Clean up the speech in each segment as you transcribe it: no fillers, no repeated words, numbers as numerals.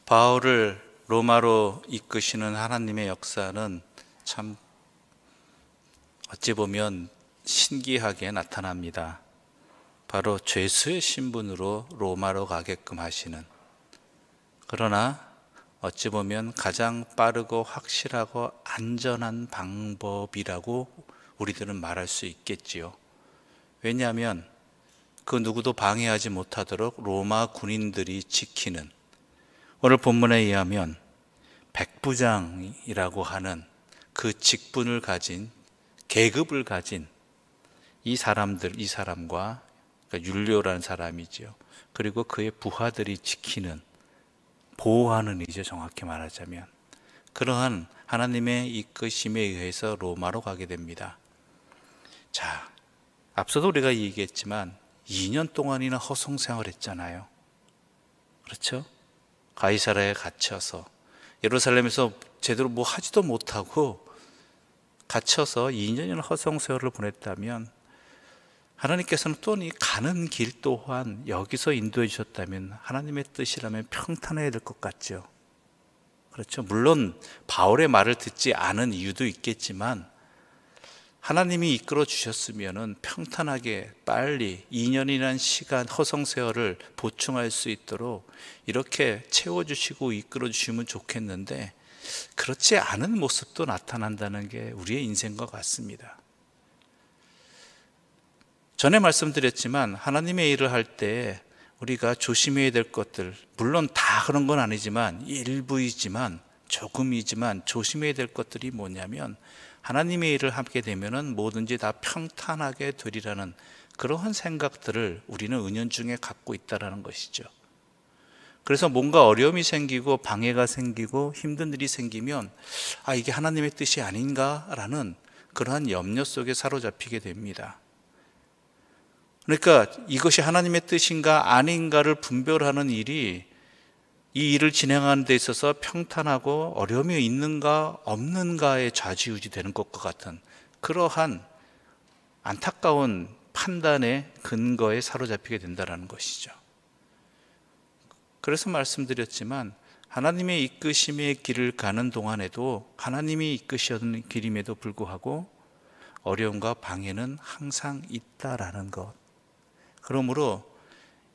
바울을 로마로 이끄시는 하나님의 역사는 참 어찌 보면 신기하게 나타납니다. 바로 죄수의 신분으로 로마로 가게끔 하시는, 그러나 어찌 보면 가장 빠르고 확실하고 안전한 방법이라고 우리들은 말할 수 있겠지요. 왜냐하면 그 누구도 방해하지 못하도록 로마 군인들이 지키는, 오늘 본문에 의하면 백부장이라고 하는 그 직분을 가진, 계급을 가진 이 사람과, 그러니까 율리오라는 사람이지요. 그리고 그의 부하들이 지키는, 보호하는, 이제 정확히 말하자면 그러한 하나님의 이끄심에 의해서 로마로 가게 됩니다. 자, 앞서도 우리가 얘기했지만 2년 동안이나 허송 생활했잖아요. 그렇죠? 가이사랴에 갇혀서 예루살렘에서 제대로 뭐 하지도 못하고 갇혀서 2년이나 허송 세월을 보냈다면, 하나님께서는 또 이 가는 길 또한 여기서 인도해 주셨다면 하나님의 뜻이라면 평탄해야 될 것 같죠. 그렇죠? 물론 바울의 말을 듣지 않은 이유도 있겠지만 하나님이 이끌어 주셨으면 평탄하게 빨리 2년이라는 시간, 허송 세월을 보충할 수 있도록 이렇게 채워주시고 이끌어 주시면 좋겠는데, 그렇지 않은 모습도 나타난다는 게 우리의 인생인 것 같습니다. 전에 말씀드렸지만 하나님의 일을 할 때 우리가 조심해야 될 것들, 물론 다 그런 건 아니지만 일부이지만 조금이지만 조심해야 될 것들이 뭐냐면, 하나님의 일을 하게 되면은 뭐든지 다 평탄하게 되리라는 그러한 생각들을 우리는 은연중에 갖고 있다라는 것이죠. 그래서 뭔가 어려움이 생기고 방해가 생기고 힘든 일이 생기면 이게 하나님의 뜻이 아닌가라는 그러한 염려 속에 사로잡히게 됩니다. 그러니까 이것이 하나님의 뜻인가 아닌가를 분별하는 일이, 이 일을 진행하는 데 있어서 평탄하고 어려움이 있는가 없는가에 좌지우지 되는 것과 같은 그러한 안타까운 판단의 근거에 사로잡히게 된다는 것이죠. 그래서 말씀드렸지만 하나님의 이끄심의 길을 가는 동안에도, 하나님이 이끄시는 길임에도 불구하고 어려움과 방해는 항상 있다라는 것. 그러므로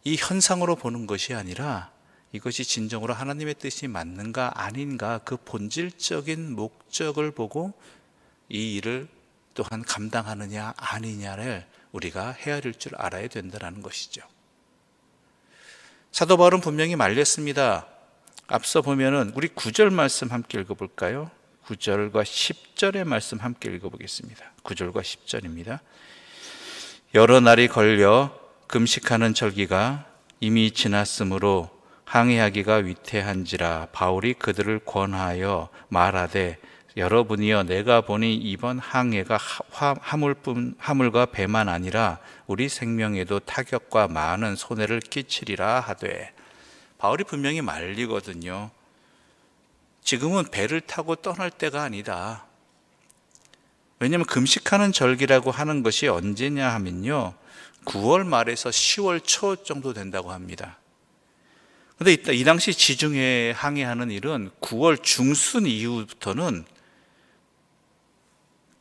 이 현상으로 보는 것이 아니라 이것이 진정으로 하나님의 뜻이 맞는가 아닌가, 그 본질적인 목적을 보고 이 일을 또한 감당하느냐 아니냐를 우리가 헤아릴 줄 알아야 된다는 것이죠. 사도 바울은 분명히 말렸습니다. 앞서 보면은 우리 9절 말씀 함께 읽어볼까요? 9절과 10절의 말씀 함께 읽어보겠습니다. 9절과 10절입니다. 여러 날이 걸려 금식하는 절기가 이미 지났으므로 항해하기가 위태한지라 바울이 그들을 권하여 말하되, 여러분이여 내가 보니 이번 항해가 화물과 배만 아니라 우리 생명에도 타격과 많은 손해를 끼치리라 하되. 바울이 분명히 말리거든요. 지금은 배를 타고 떠날 때가 아니다. 왜냐하면 금식하는 절기라고 하는 것이 언제냐 하면요, 9월 말에서 10월 초 정도 된다고 합니다. 그런데 이 당시 지중해 항해하는 일은 9월 중순 이후부터는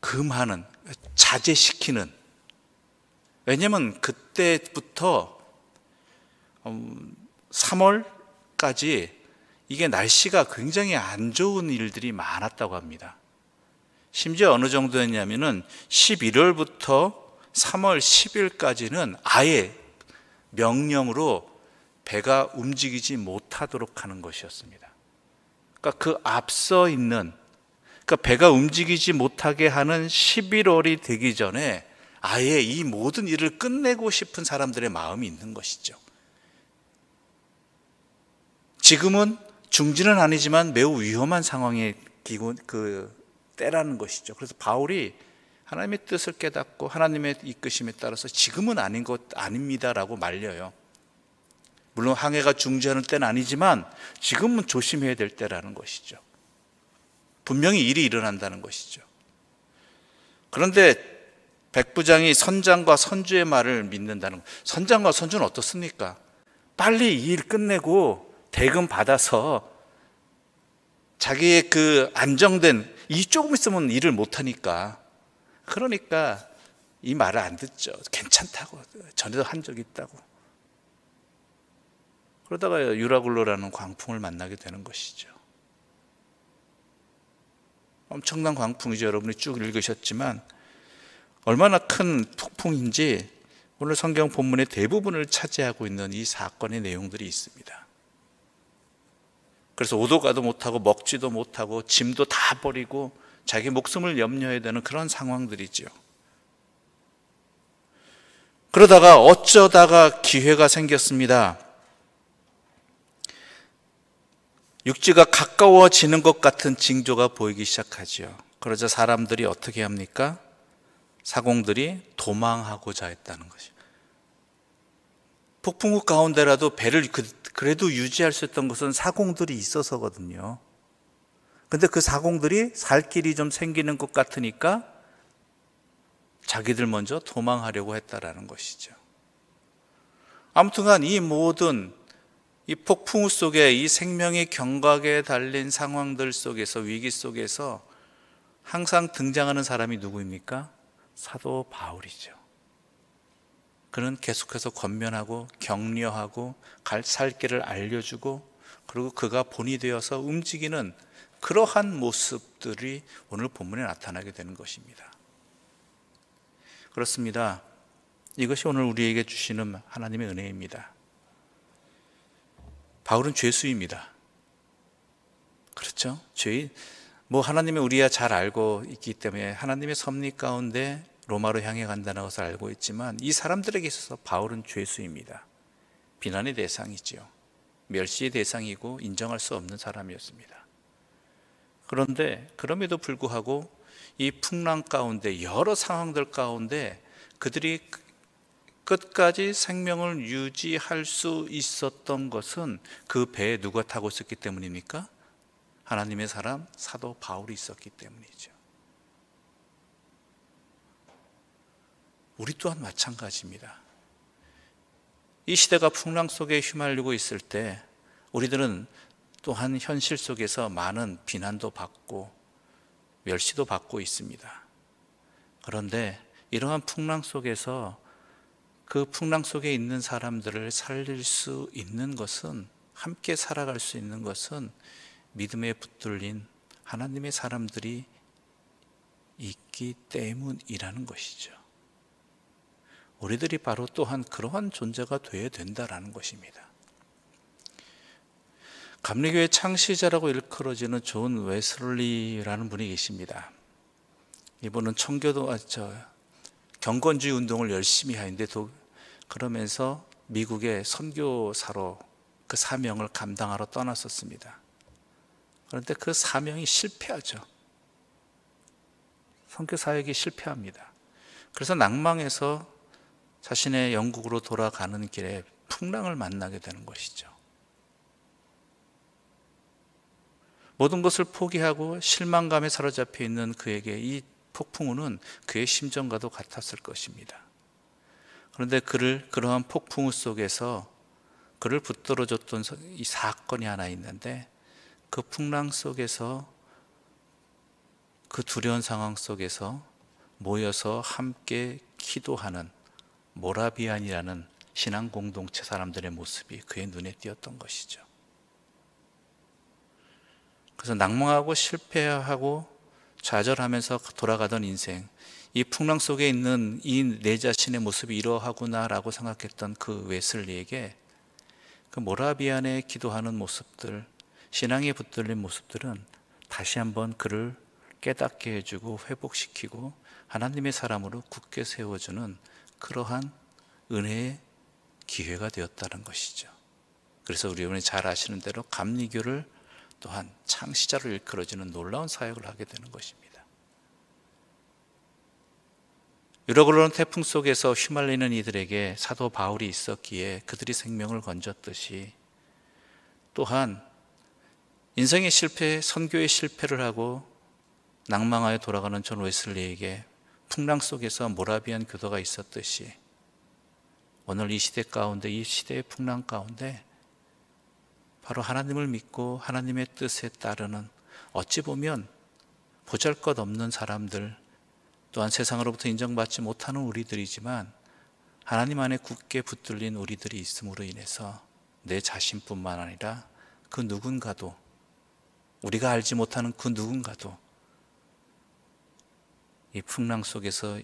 금하는, 자제시키는, 왜냐하면 그때부터 3월까지 이게 날씨가 굉장히 안 좋은 일들이 많았다고 합니다. 심지어 어느 정도였냐면은 11월부터 3월 10일까지는 아예 명령으로 배가 움직이지 못하도록 하는 것이었습니다. 그러니까 그 앞서 있는, 그러니까 배가 움직이지 못하게 하는 11월이 되기 전에 아예 이 모든 일을 끝내고 싶은 사람들의 마음이 있는 것이죠. 지금은 중지는 아니지만 매우 위험한 상황의 때라는 것이죠. 그래서 바울이 하나님의 뜻을 깨닫고 하나님의 이끄심에 따라서 지금은 아닌 것 아닙니다라고 말려요. 물론 항해가 중지하는 때는 아니지만 지금은 조심해야 될 때라는 것이죠. 분명히 일이 일어난다는 것이죠. 그런데 백부장이 선장과 선주의 말을 믿는다는 것. 선장과 선주는 어떻습니까? 빨리 이 일 끝내고 대금 받아서 자기의 그 안정된, 이 조금 있으면 일을 못하니까, 그러니까 이 말을 안 듣죠. 괜찮다고, 전에도 한 적이 있다고. 그러다가 유라굴로라는 광풍을 만나게 되는 것이죠. 엄청난 광풍이죠. 여러분이 쭉 읽으셨지만 얼마나 큰 폭풍인지 오늘 성경 본문의 대부분을 차지하고 있는 이 사건의 내용들이 있습니다. 그래서 오도 가도 못하고 먹지도 못하고 짐도 다 버리고 자기 목숨을 염려해야 되는 그런 상황들이죠. 그러다가 어쩌다가 기회가 생겼습니다. 육지가 가까워지는 것 같은 징조가 보이기 시작하죠. 그러자 사람들이 어떻게 합니까? 사공들이 도망하고자 했다는 것이죠. 폭풍우 가운데라도 배를 그래도 유지할 수 있던 것은 사공들이 있어서거든요. 근데 그 사공들이 살 길이 좀 생기는 것 같으니까 자기들 먼저 도망하려고 했다라는 것이죠. 아무튼간 이 모든 이 폭풍우 속에 이 생명의 경각에 달린 상황들 속에서, 위기 속에서 항상 등장하는 사람이 누구입니까? 사도 바울이죠. 그는 계속해서 권면하고 격려하고 살 길을 알려주고, 그리고 그가 본이 되어서 움직이는 그러한 모습들이 오늘 본문에 나타나게 되는 것입니다. 그렇습니다. 이것이 오늘 우리에게 주시는 하나님의 은혜입니다. 바울은 죄수입니다. 그렇죠? 하나님의 우리야 잘 알고 있기 때문에 하나님의 섭리 가운데 로마로 향해 간다는 것을 알고 있지만, 이 사람들에게 있어서 바울은 죄수입니다. 비난의 대상이지요. 멸시의 대상이고 인정할 수 없는 사람이었습니다. 그런데 그럼에도 불구하고 이 풍랑 가운데, 여러 상황들 가운데 그들이 끝까지 생명을 유지할 수 있었던 것은 그 배에 누가 타고 있었기 때문입니까? 하나님의 사람 사도 바울이 있었기 때문이죠. 우리 또한 마찬가지입니다. 이 시대가 풍랑 속에 휘말리고 있을 때 우리들은 또한 현실 속에서 많은 비난도 받고 멸시도 받고 있습니다. 그런데 이러한 풍랑 속에서 그 풍랑 속에 있는 사람들을 살릴 수 있는 것은, 함께 살아갈 수 있는 것은 믿음에 붙들린 하나님의 사람들이 있기 때문이라는 것이죠. 우리들이 바로 또한 그러한 존재가 되어야 된다라는 것입니다. 감리교의 창시자라고 일컬어지는 존 웨슬리라는 분이 계십니다. 이분은 경건주의 운동을 열심히 하는데 그러면서 미국의 선교사로 그 사명을 감당하러 떠났었습니다. 그런데 그 사명이 실패하죠. 선교 사역이 실패합니다. 그래서 낭망해서 자신의 영국으로 돌아가는 길에 풍랑을 만나게 되는 것이죠. 모든 것을 포기하고 실망감에 사로잡혀 있는 그에게 이 폭풍우는 그의 심정과도 같았을 것입니다. 그런데 그러한 폭풍우 속에서 그를 붙들어줬던 이 사건이 하나 있는데, 그 풍랑 속에서, 그 두려운 상황 속에서 모여서 함께 기도하는 모라비안이라는 신앙 공동체 사람들의 모습이 그의 눈에 띄었던 것이죠. 그래서 낭망하고 실패하고 좌절하면서 돌아가던 인생, 이 풍랑 속에 있는 이 내 자신의 모습이 이러하구나라고 생각했던 그 웨슬리에게 그 모라비안에 기도하는 모습들, 신앙에 붙들린 모습들은 다시 한번 그를 깨닫게 해주고 회복시키고 하나님의 사람으로 굳게 세워주는 그러한 은혜의 기회가 되었다는 것이죠. 그래서 우리 여러분이 잘 아시는 대로 감리교를 또한 창시자로 일컬어지는 놀라운 사역을 하게 되는 것입니다. 유라굴로는 태풍 속에서 휘말리는 이들에게 사도 바울이 있었기에 그들이 생명을 건졌듯이, 또한 인생의 실패, 선교의 실패를 하고 낭망하여 돌아가는 존 웨슬리에게 풍랑 속에서 모라비안 교도가 있었듯이, 오늘 이 시대 가운데, 이 시대의 풍랑 가운데 바로 하나님을 믿고 하나님의 뜻에 따르는, 어찌 보면 보잘것없는 사람들, 또한 세상으로부터 인정받지 못하는 우리들이지만 하나님 안에 굳게 붙들린 우리들이 있음으로 인해서 내 자신뿐만 아니라 그 누군가도, 우리가 알지 못하는 그 누군가도 이 풍랑 속에서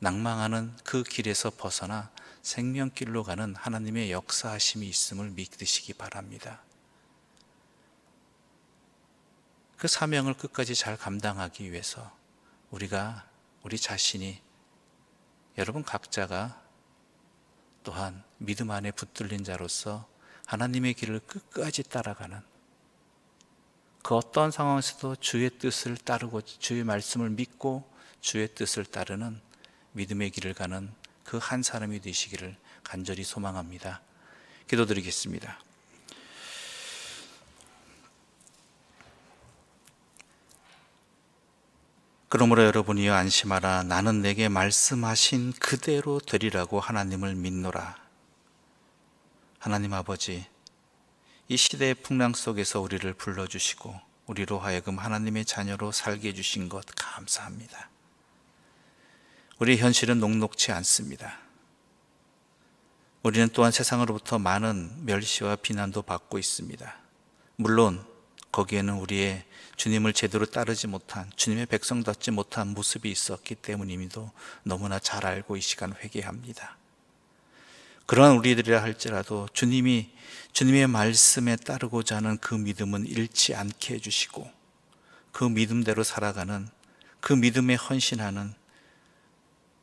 낭망하는 그 길에서 벗어나 생명길로 가는 하나님의 역사하심이 있음을 믿으시기 바랍니다. 그 사명을 끝까지 잘 감당하기 위해서 우리 자신이, 여러분 각자가 또한 믿음 안에 붙들린 자로서 하나님의 길을 끝까지 따라가는, 그 어떤 상황에서도 주의 뜻을 따르고 주의 말씀을 믿고 주의 뜻을 따르는 믿음의 길을 가는 그 한 사람이 되시기를 간절히 소망합니다. 기도드리겠습니다. 그러므로 여러분이여 안심하라. 나는 내게 말씀하신 그대로 되리라고 하나님을 믿노라. 하나님 아버지, 이 시대의 풍랑 속에서 우리를 불러주시고 우리로 하여금 하나님의 자녀로 살게 해주신 것 감사합니다. 우리의 현실은 녹록지 않습니다. 우리는 또한 세상으로부터 많은 멸시와 비난도 받고 있습니다. 물론 거기에는 우리의 주님을 제대로 따르지 못한, 주님의 백성답지 못한 모습이 있었기 때문임에도 너무나 잘 알고 이 시간 회개합니다. 그러한 우리들이라 할지라도 주님의 말씀에 따르고자 하는 그 믿음은 잃지 않게 해주시고 그 믿음대로 살아가는, 그 믿음에 헌신하는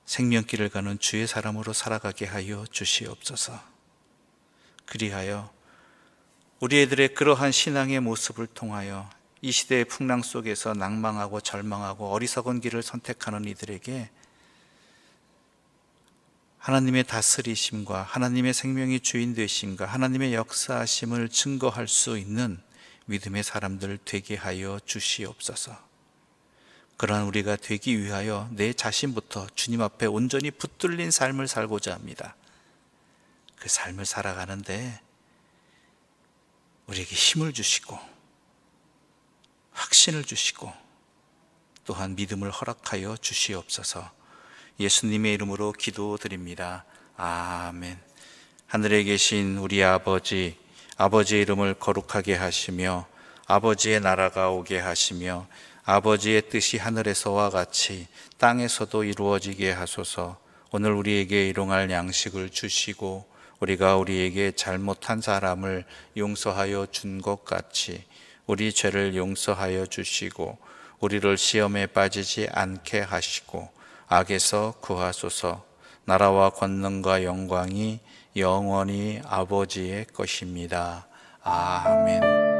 생명길을 가는 주의 사람으로 살아가게 하여 주시옵소서. 그리하여 우리 애들의 그러한 신앙의 모습을 통하여 이 시대의 풍랑 속에서 낭망하고 절망하고 어리석은 길을 선택하는 이들에게 하나님의 다스리심과 하나님의 생명의 주인 되심과 하나님의 역사하심을 증거할 수 있는 믿음의 사람들 되게 하여 주시옵소서. 그러한 우리가 되기 위하여 내 자신부터 주님 앞에 온전히 붙들린 삶을 살고자 합니다. 그 삶을 살아가는데 우리에게 힘을 주시고 확신을 주시고 또한 믿음을 허락하여 주시옵소서. 예수님의 이름으로 기도드립니다. 아멘. 하늘에 계신 우리 아버지, 아버지의 이름을 거룩하게 하시며 아버지의 나라가 오게 하시며 아버지의 뜻이 하늘에서와 같이 땅에서도 이루어지게 하소서. 오늘 우리에게 일용할 양식을 주시고 우리가 우리에게 잘못한 사람을 용서하여 준 것 같이 우리 죄를 용서하여 주시고 우리를 시험에 빠지지 않게 하시고 악에서 구하소서. 나라와 권능과 영광이 영원히 아버지의 것입니다. 아멘.